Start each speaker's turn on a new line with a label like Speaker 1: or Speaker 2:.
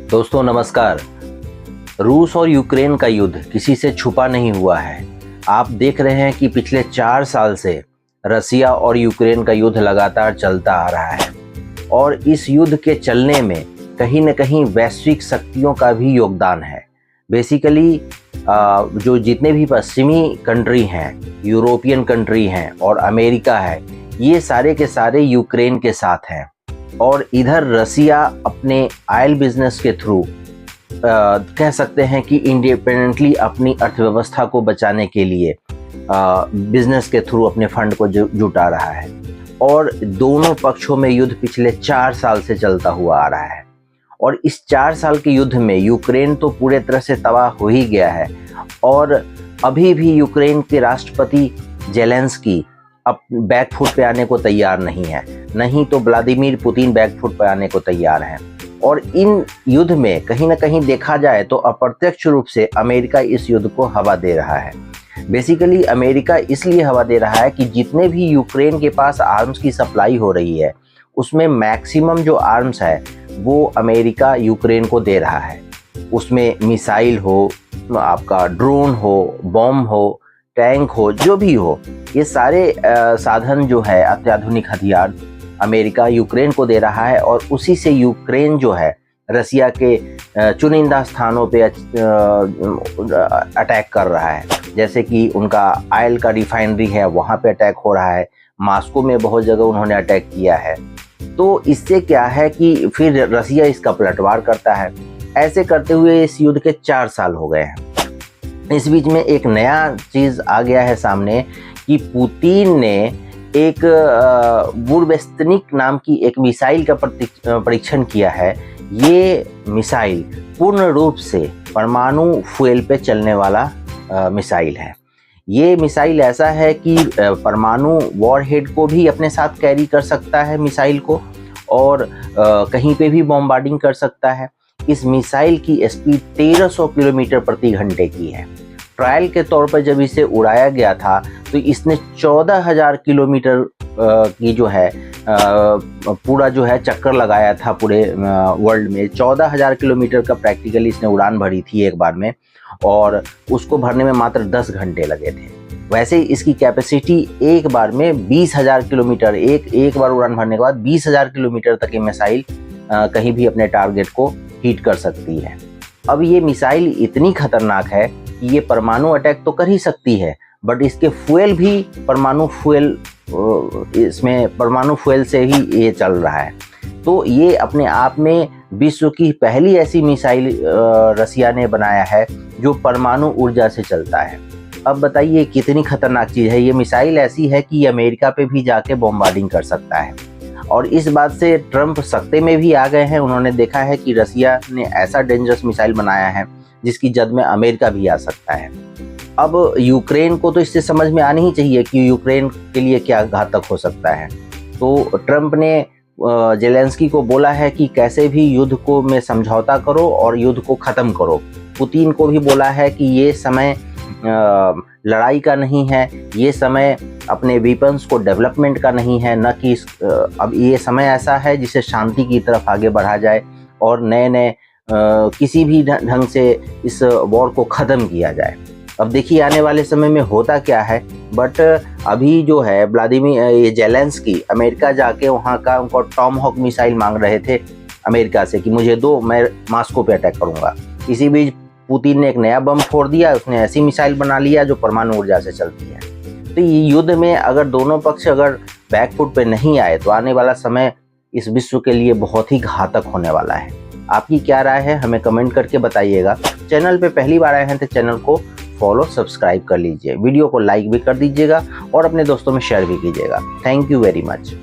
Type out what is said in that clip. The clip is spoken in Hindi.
Speaker 1: दोस्तों नमस्कार। रूस और यूक्रेन का युद्ध किसी से छुपा नहीं हुआ है। आप देख रहे हैं कि पिछले 4 साल से रसिया और यूक्रेन का युद्ध लगातार चलता आ रहा है और इस युद्ध के चलने में कहीं न कहीं वैश्विक शक्तियों का भी योगदान है। बेसिकली जो जितने भी पश्चिमी कंट्री हैं, यूरोपियन कंट्री हैं और अमेरिका है, ये सारे के सारे यूक्रेन के साथ हैं और इधर रसिया अपने ऑयल बिजनेस के थ्रू कह सकते हैं कि इंडिपेंडेंटली अपनी अर्थव्यवस्था को बचाने के लिए बिजनेस के थ्रू अपने फंड को जुटा रहा है और दोनों पक्षों में युद्ध पिछले 4 साल से चलता हुआ आ रहा है। और इस 4 साल के युद्ध में यूक्रेन तो पूरे तरह से तबाह हो ही गया है और अभी भी यूक्रेन के राष्ट्रपति जेलेंस्की अब बैकफुट पे आने को तैयार नहीं है, नहीं तो व्लादिमीर पुतिन बैकफुट पे आने को तैयार हैं। और इन युद्ध में कहीं ना कहीं देखा जाए तो अप्रत्यक्ष रूप से अमेरिका इस युद्ध को हवा दे रहा है। बेसिकली अमेरिका इसलिए हवा दे रहा है कि जितने भी यूक्रेन के पास आर्म्स की सप्लाई हो रही है उसमें मैक्सिमम जो आर्म्स है वो अमेरिका यूक्रेन को दे रहा है। उसमें मिसाइल हो, आपका ड्रोन हो, बॉम्ब हो, टैंक हो, जो भी हो, ये सारे साधन जो है अत्याधुनिक हथियार अमेरिका यूक्रेन को दे रहा है और उसी से यूक्रेन जो है रसिया के चुनिंदा स्थानों पे अटैक कर रहा है। जैसे कि उनका ऑयल का रिफाइनरी है, वहाँ पे अटैक हो रहा है, मॉस्को में बहुत जगह उन्होंने अटैक किया है। तो इससे क्या है कि फिर रसिया इसका पलटवार करता है। ऐसे करते हुए इस युद्ध के 4 साल हो गए हैं। इस बीच में एक नया चीज़ आ गया है सामने कि पुतिन ने एक बुरबेस्तनिक नाम की एक मिसाइल का परीक्षण किया है। ये मिसाइल पूर्ण रूप से परमाणु फ्यूल पे चलने वाला मिसाइल है। ये मिसाइल ऐसा है कि परमाणु वॉरहेड को भी अपने साथ कैरी कर सकता है मिसाइल को और कहीं पे भी बॉम्बार्डिंग कर सकता है। इस मिसाइल की स्पीड 1300 किलोमीटर प्रति घंटे की है। ट्रायल के तौर पर जब इसे उड़ाया गया था तो इसने 14,000 किलोमीटर की जो है पूरा जो है चक्कर लगाया था पूरे वर्ल्ड में। 14,000 किलोमीटर का प्रैक्टिकली इसने उड़ान भरी थी एक बार में और उसको भरने में मात्र 10 घंटे लगे थे। वैसे इसकी कैपेसिटी एक बार में 20,000 किलोमीटर, एक बार उड़ान भरने के बाद 20,000 किलोमीटर तक ये मिसाइल कहीं भी अपने टारगेट को हिट कर सकती है। अब ये मिसाइल इतनी खतरनाक है कि ये परमाणु अटैक तो कर ही सकती है, बट इसके फ्यूल भी परमाणु फ्यूल, इसमें परमाणु फ्यूल से ही ये चल रहा है। तो ये अपने आप में विश्व की पहली ऐसी मिसाइल रसिया ने बनाया है जो परमाणु ऊर्जा से चलता है। अब बताइए कितनी खतरनाक चीज़ है। ये मिसाइल ऐसी है कि ये अमेरिका पे भी जाके बॉम्बार्डिंग कर सकता है और इस बात से ट्रंप सकते में भी आ गए हैं। उन्होंने देखा है कि रसिया ने ऐसा डेंजरस मिसाइल बनाया है जिसकी जद में अमेरिका भी आ सकता है। अब यूक्रेन को तो इससे समझ में आनी ही चाहिए कि यूक्रेन के लिए क्या घातक हो सकता है। तो ट्रंप ने जेलेंस्की को बोला है कि कैसे भी युद्ध को में समझौता करो और युद्ध को ख़त्म करो। पुतिन को भी बोला है कि ये समय लड़ाई का नहीं है, ये समय अपने वेपन्स को डेवलपमेंट का नहीं है, न कि अब ये समय ऐसा है जिसे शांति की तरफ आगे बढ़ा जाए और नए किसी भी ढंग से इस वॉर को ख़त्म किया जाए। अब देखिए आने वाले समय में होता क्या है। बट अभी जो है व्लादिमीर जेलेंस्की अमेरिका जाके वहाँ का उनको टॉमहॉक मिसाइल मांग रहे थे अमेरिका से कि मुझे दो, मैं मॉस्को पे अटैक करूँगा। इसी बीच पुतिन ने एक नया बम फोड़ दिया, उसने ऐसी मिसाइल बना लिया जो परमाणु ऊर्जा से चलती है। तो ये युद्ध में अगर दोनों पक्ष अगर बैकफुट पे नहीं आए तो आने वाला समय इस विश्व के लिए बहुत ही घातक होने वाला है। आपकी क्या राय है हमें कमेंट करके बताइएगा। चैनल पे पहली बार आए हैं तो चैनल को फॉलो सब्सक्राइब कर लीजिए, वीडियो को लाइक भी कर दीजिएगा और अपने दोस्तों में शेयर भी कीजिएगा। Thank you very much.